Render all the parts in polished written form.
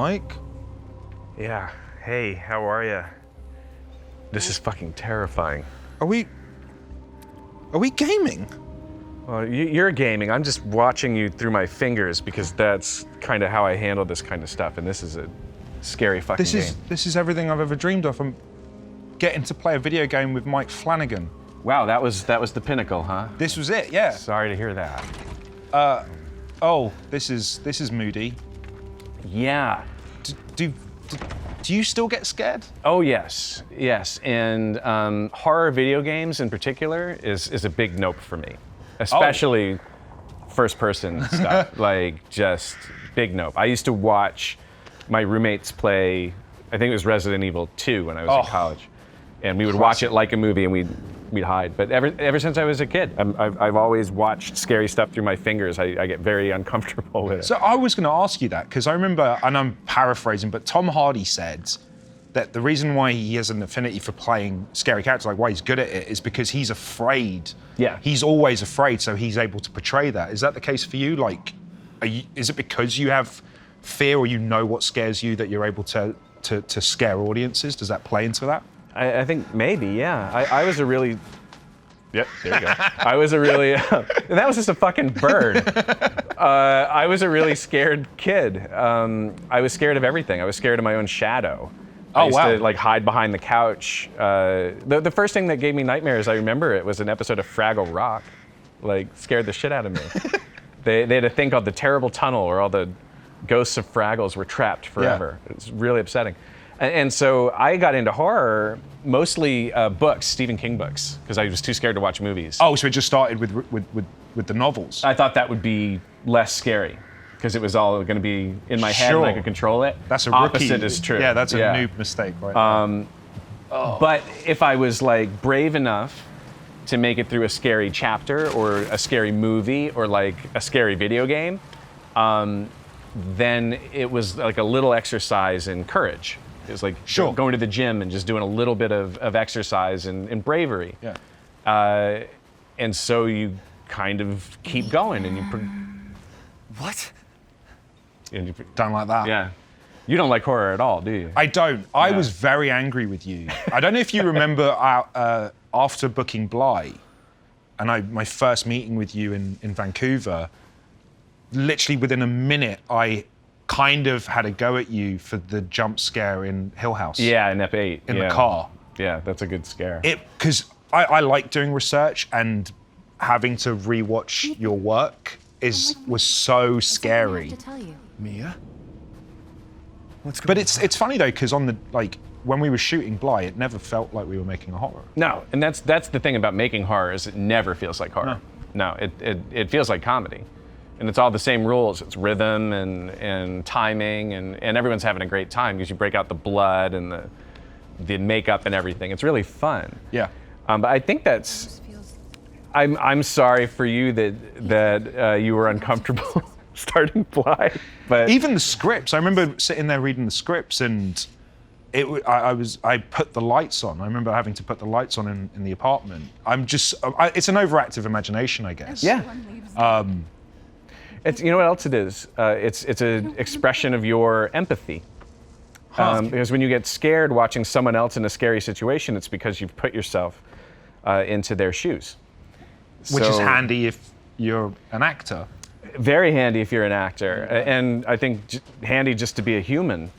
Mike. Yeah. Hey, how are ya? This is fucking terrifying. Are we gaming? Well, you're gaming. I'm just watching you through my fingers because that's kind of how I handle this kind of stuff. And this is a scary fucking game. This is everything I've ever dreamed of. I'm getting to play a video game with Mike Flanagan. Wow, that was the pinnacle, huh? This was it, yeah. Sorry to hear that. Oh, this is moody. Yeah. Do you still get scared? Oh yes, and horror video games in particular is a big nope for me, especially first-person stuff. Like just big nope. I used to watch my roommates play. I think it was Resident Evil 2 when I was in college, and we would watch it like a movie, and we'd hide. But ever since I was a kid, I've always watched scary stuff through my fingers. I get very uncomfortable with it. So I was going to ask you that because I remember, and I'm paraphrasing, but Tom Hardy said that the reason why he has an affinity for playing scary characters, like why he's good at it, is because he's afraid. Yeah. He's always afraid, so he's able to portray that. Is that the case for you? Like, is it because you have fear or you know what scares you that you're able to scare audiences? Does that play into that? I think maybe, yeah. I was a really, yep, there you go. I was a really, that was just a fucking bird. I was a really scared kid. I was scared of everything. I was scared of my own shadow. I used to like hide behind the couch. The first thing that gave me nightmares, I remember it, was an episode of Fraggle Rock. Like, scared the shit out of me. They had a thing called the Terrible Tunnel where all the ghosts of Fraggles were trapped forever. Yeah. It was really upsetting. And so I got into horror, mostly books, Stephen King books, because I was too scared to watch movies. Oh, so it just started with the novels? I thought that would be less scary, because it was all going to be in my head and I could control it. That's a Opposite rookie. is true. Yeah, that's a noob mistake, right? But if I was like brave enough to make it through a scary chapter or a scary movie or like a scary video game, then it was like a little exercise in courage. It was like going to the gym and just doing a little bit of exercise and bravery. Yeah. And so you kind of keep going and you... What? And you, don't like that. Yeah. You don't like horror at all, do you? I don't. I was very angry with you. I don't know if you remember after booking Bly, and my first meeting with you in Vancouver, literally within a minute, I kind of had a go at you for the jump scare in Hill House. Yeah, in Ep8. In the car. Yeah, that's a good scare. Because I like doing research, and having to rewatch your work was so scary. To tell you. Mia? What's going But on? it's funny though, because when we were shooting Bly, it never felt like we were making a horror. No, and that's the thing about making horror, is it never feels like horror. No, it feels like comedy. And it's all the same rules. It's rhythm and timing, and everyone's having a great time because you break out the blood and the makeup and everything. It's really fun. Yeah. But I think that's... I'm sorry for you that you were uncomfortable starting Bly, but... Even the scripts, I remember sitting there reading the scripts, and I put the lights on. I remember having to put the lights on in the apartment. It's an overactive imagination, I guess. Yeah. It's, you know what else it is? It's an expression of your empathy. Because when you get scared watching someone else in a scary situation, it's because you've put yourself into their shoes. Which is handy if you're an actor. Very handy if you're an actor. And I think handy just to be a human.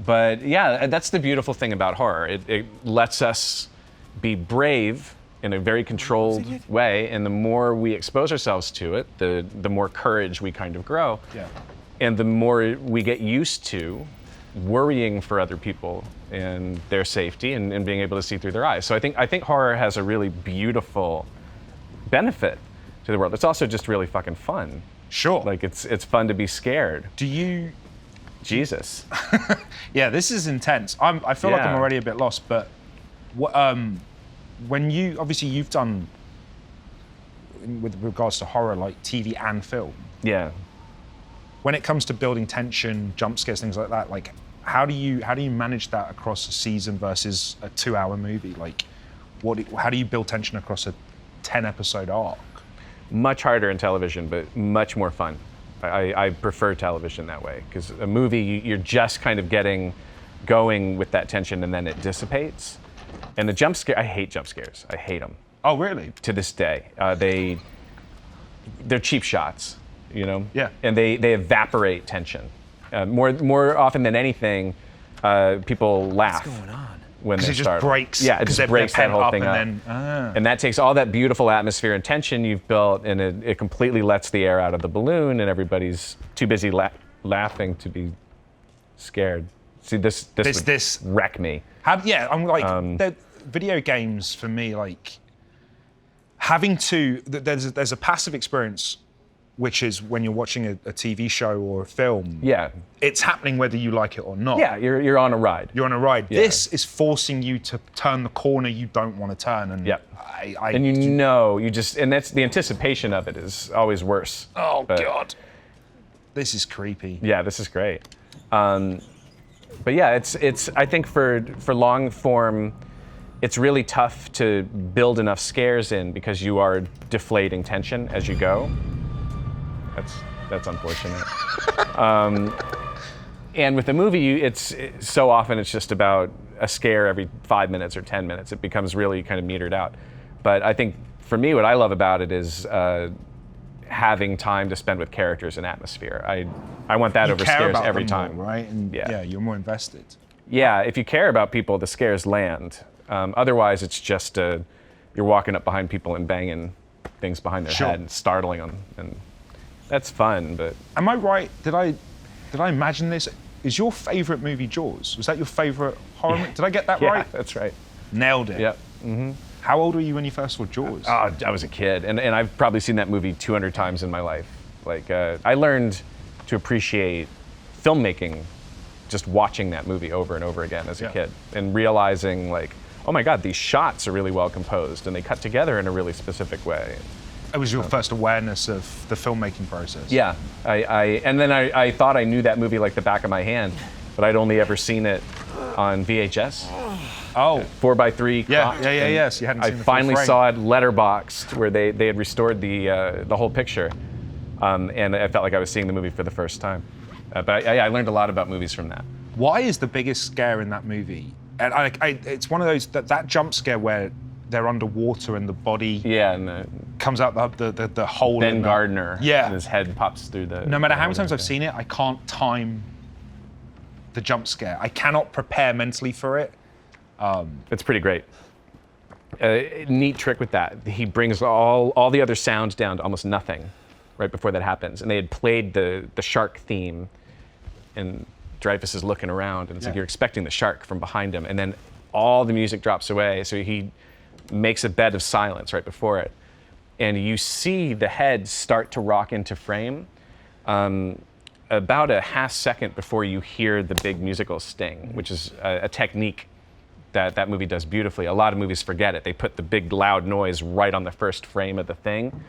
But yeah, that's the beautiful thing about horror. It lets us be brave in a very controlled way, and the more we expose ourselves to it, the more courage we kind of grow. Yeah. And the more we get used to worrying for other people and their safety and being able to see through their eyes. So I think horror has a really beautiful benefit to the world. It's also just really fucking fun. Sure. Like it's fun to be scared. Do you... Jesus. Yeah, this is intense. I feel like I'm already a bit lost, but when you've done, with regards to horror, like TV and film. Yeah. When it comes to building tension, jump scares, things like that, like how do you manage that across a season versus a 2-hour movie? Like, how do you build tension across a 10-episode arc? Much harder in television, but much more fun. I prefer television that way, because a movie, you're just kind of getting going with that tension, and then it dissipates. And the jump scare, I hate jump scares. I hate them Oh, really? to this day. They're cheap shots, you know? Yeah. And they evaporate tension. More often than anything, people laugh What's going on? when Because they're it just startled. breaks. Yeah, it 'cause just they're breaks that pent whole up thing and up. then, And that takes all that beautiful atmosphere and tension you've built, and it completely lets the air out of the balloon, and everybody's too busy laughing to be scared. See, this would wreck me. I'm like, video games for me, like, having to, there's a passive experience, which is when you're watching a TV show or a film. Yeah. It's happening whether you like it or not. Yeah, you're on a ride. You're on a ride. Yeah. This is forcing you to turn the corner you don't want to turn. And Yep. and and that's the anticipation of it is always worse. oh But, God, this is creepy. Yeah, this is great. But yeah, it's I think for long form, it's really tough to build enough scares in, because you are deflating tension as you go. That's unfortunate. And with the movie, it's so often it's just about a scare every 5 minutes or 10 minutes. It becomes really kind of metered out. But I think for me, what I love about it is having time to spend with characters and atmosphere. I want that You over care scares about every them time. more, right? And Yeah. yeah, you're more invested. Yeah, if you care about people, the scares land. Otherwise, it's just you're walking up behind people and banging things behind their Sure. head and startling them, and that's fun. But Am I right? Did I imagine this? Is your favorite movie Jaws? Was that your favorite horror movie? Did I get that yeah, right? that's right. Nailed it. Yep. How old were you when you first saw Jaws? Oh, I was a kid, and I've probably seen that movie 200 times in my life. Like, I learned to appreciate filmmaking just watching that movie over and over again as a Yeah. kid, and realizing, like, oh my God, these shots are really well composed, and they cut together in a really specific way. It was your first awareness of the filmmaking process. Yeah, I thought I knew that movie like the back of my hand, but I'd only ever seen it on VHS. Oh. 4x3. Yeah, cropped, yeah, and yes. You hadn't I seen the full finally frame. saw it letterboxed, where they had restored the whole picture, and I felt like I was seeing the movie for the first time. But I learned a lot about movies from that. Why is the biggest scare in that movie? And it's one of those that jump scare where they're underwater and the body Yeah, and comes out the hole. Ben in the- Gardner, Yeah. and his head pops through the. No matter the how many hole times in I've the- seen it, I can't time the jump scare. I cannot prepare mentally for it. It's pretty great. Neat trick with that. He brings all the other sounds down to almost nothing right before that happens. And they had played the shark theme, and Dreyfuss is looking around, and it's like Yeah. you're expecting the shark from behind him, and then all the music drops away. So he makes a bed of silence right before it, and you see the head start to rock into frame. About a half second before you hear the big musical sting, which is a technique that movie does beautifully. A lot of movies forget it. They put the big loud noise right on the first frame of the thing.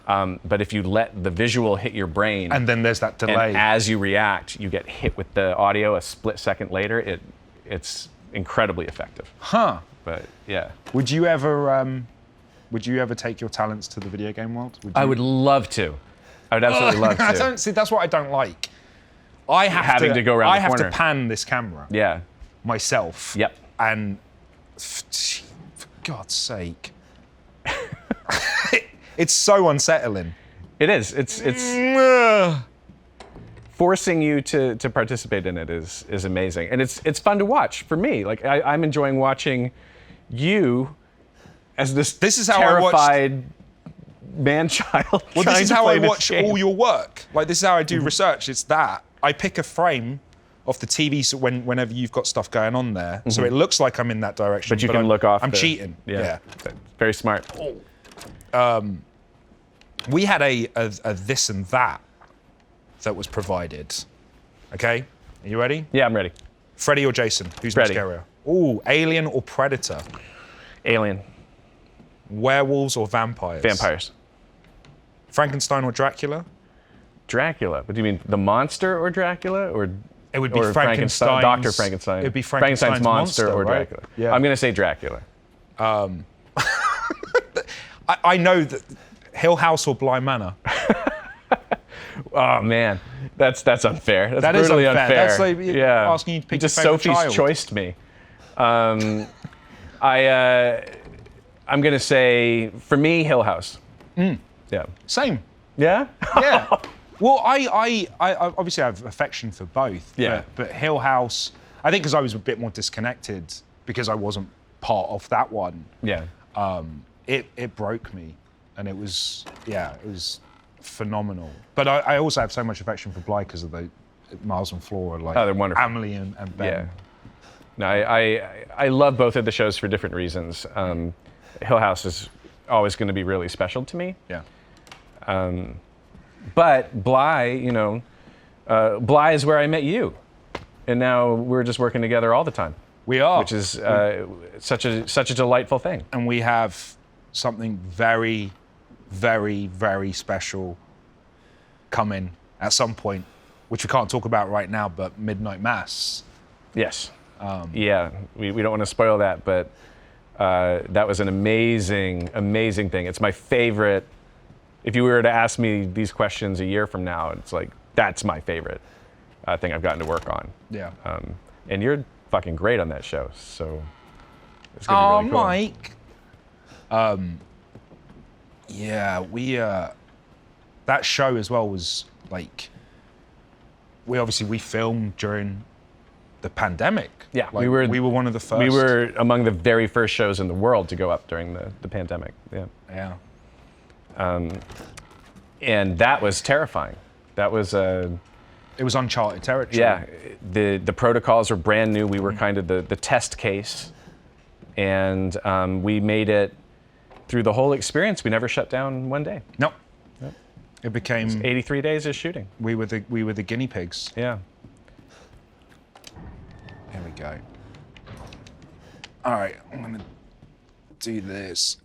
But if you let the visual hit your brain, And then there's that delay. and as you react, you get hit with the audio a split second later, it's incredibly effective. Huh. But yeah. Would you ever take your talents to the video game world? I would love to. I would absolutely love I to. don't see. That's what I don't like. I have Having to go around I the have corner. to pan this camera Yeah. myself. Yep. And for God's sake, it's so unsettling. It is. It's forcing you to participate in it is amazing, and it's fun to watch for me. Like I'm enjoying watching you as this is how I watched- terrified man-child. Well, trying this is to how play I this watch game. all your work. Like, this is how I Mm-hmm. do research. It's that. I pick a frame off the TV so whenever you've got stuff going on there. So it looks like I'm in that direction. Mm-hmm. But you can I'm, look off. I'm cheating. Yeah. Very smart. We had a this and that was provided. Okay? Are you ready? Yeah, I'm ready. Freddy or Jason? Who's more Freddy. scarier? Ooh, Alien or Predator? Alien. Werewolves or vampires? Vampires. Frankenstein or Dracula? Dracula. What do you mean? The monster or Dracula? Or It would be or Frankenstein's- Dr. Frankenstein. It'd be Frankenstein's monster, or right? Dracula. Yeah. I'm going to say Dracula. I know that Hill House or Bly Manor? Oh man, that's unfair. That's That is brutally unfair. unfair. That's like yeah. asking you to pick just your favorite Sophie's child. choiced me. I'm gonna say for me, Hill House. Yeah. Same. Yeah. Yeah. Well, I obviously have affection for both. Yeah. But Hill House, I think because I was a bit more disconnected because I wasn't part of that one. Yeah. It broke me, and it was phenomenal. But I also have so much affection for Bly because of the Miles and Flora, like they're wonderful. Emily and Ben. Yeah. No, I love both of the shows for different reasons. Hill House is always going to be really special to me. Yeah. But Bly, Bly is where I met you, and now we're just working together all the time, We are. which is such a delightful thing. And we have something very, very, very special coming at some point, which we can't talk about right now, but Midnight Mass. Yes. Yeah, we don't want to spoil that, but that was an amazing, amazing thing. It's my favorite. If you were to ask me these questions a year from now, it's like, that's my favorite thing I've gotten to work on. Yeah. And you're fucking great on that show, so it's gonna be really cool. Mike. Yeah, we that show as well was like we filmed during the pandemic. Yeah, like, we were one of the first. We were among the very first shows in the world to go up during the pandemic. Yeah. Yeah. And that was terrifying. That was It was uncharted territory. yeah. The protocols were brand new. We were kind of the test case, and we made it through the whole experience. We never shut down one day. No. It became 83 days of shooting. we were the guinea pigs. Yeah. Here we go. All right, I'm gonna do this.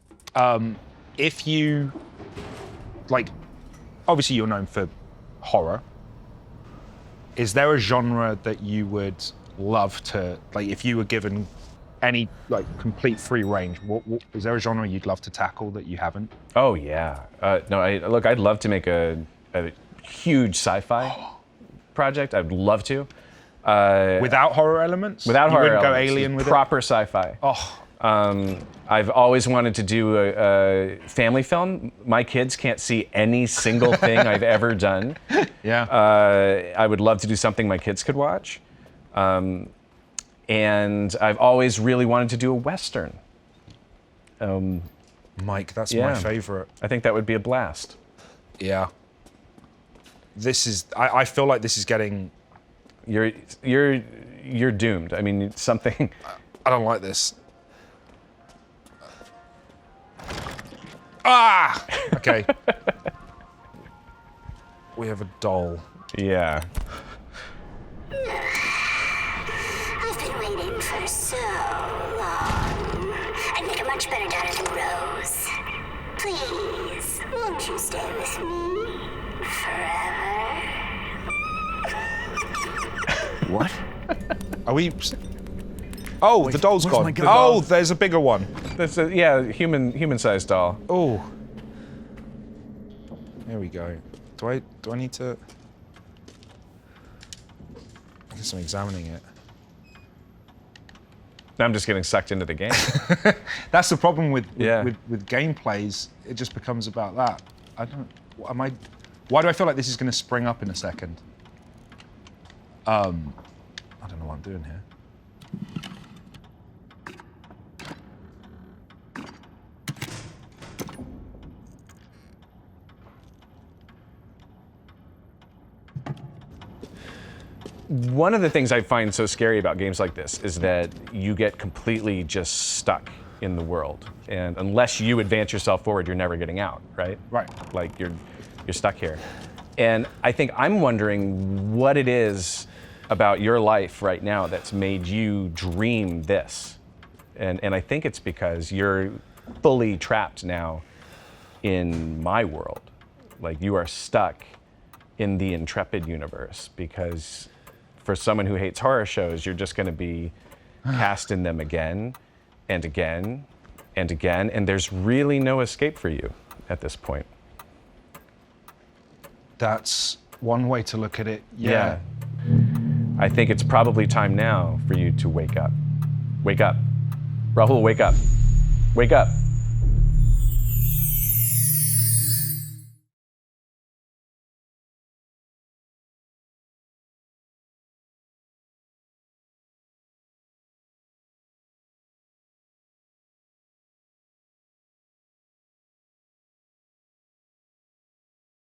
If you like, obviously you're known for horror. Is there a genre that you would love to, like, if you were given any like complete free range? What is there a genre you'd love to tackle that you haven't? Oh yeah. No, I'd love to make a huge sci-fi project. I'd love to. Without horror elements? Without you horror wouldn't elements, go alien with proper sci-fi. Oh, I've always wanted to do a family film. My kids can't see any single thing I've ever done. yeah. I would love to do something my kids could watch. And I've always really wanted to do a Western. Mike, that's yeah. my favorite. I think that would be a blast. Yeah. This is. I feel like this is getting. You're doomed. I mean, it's something. I don't like this. Ah! Okay. We have a doll. Yeah. I've been waiting for so long. I'd make a much better daughter than Rose. Please, won't you stay with me forever? What? Are we? Oh, the doll's where's gone. my gun? Oh, there's a bigger one. That's a human-sized doll. Oh. There we go. Do I need to? I guess I'm examining it. I'm just getting sucked into the game. That's the problem with Yeah. with gameplays. It just becomes about that. I don't. Am I? Why do I feel like this is going to spring up in a second? I don't know what I'm doing here. One of the things I find so scary about games like this is that you get completely just stuck in the world, and unless you advance yourself forward, you're never getting out, right? Right. Like you're stuck here. And I think I'm wondering what it is about your life right now that's made you dream this. And I think it's because you're fully trapped now in my world. Like you are stuck in the Intrepid universe because for someone who hates horror shows, you're just going to be cast in them again and again and again, and there's really no escape for you at this point. That's one way to look at it. Yeah. I think it's probably time now for you to wake up. Wake up. Rahul, wake up. Wake up.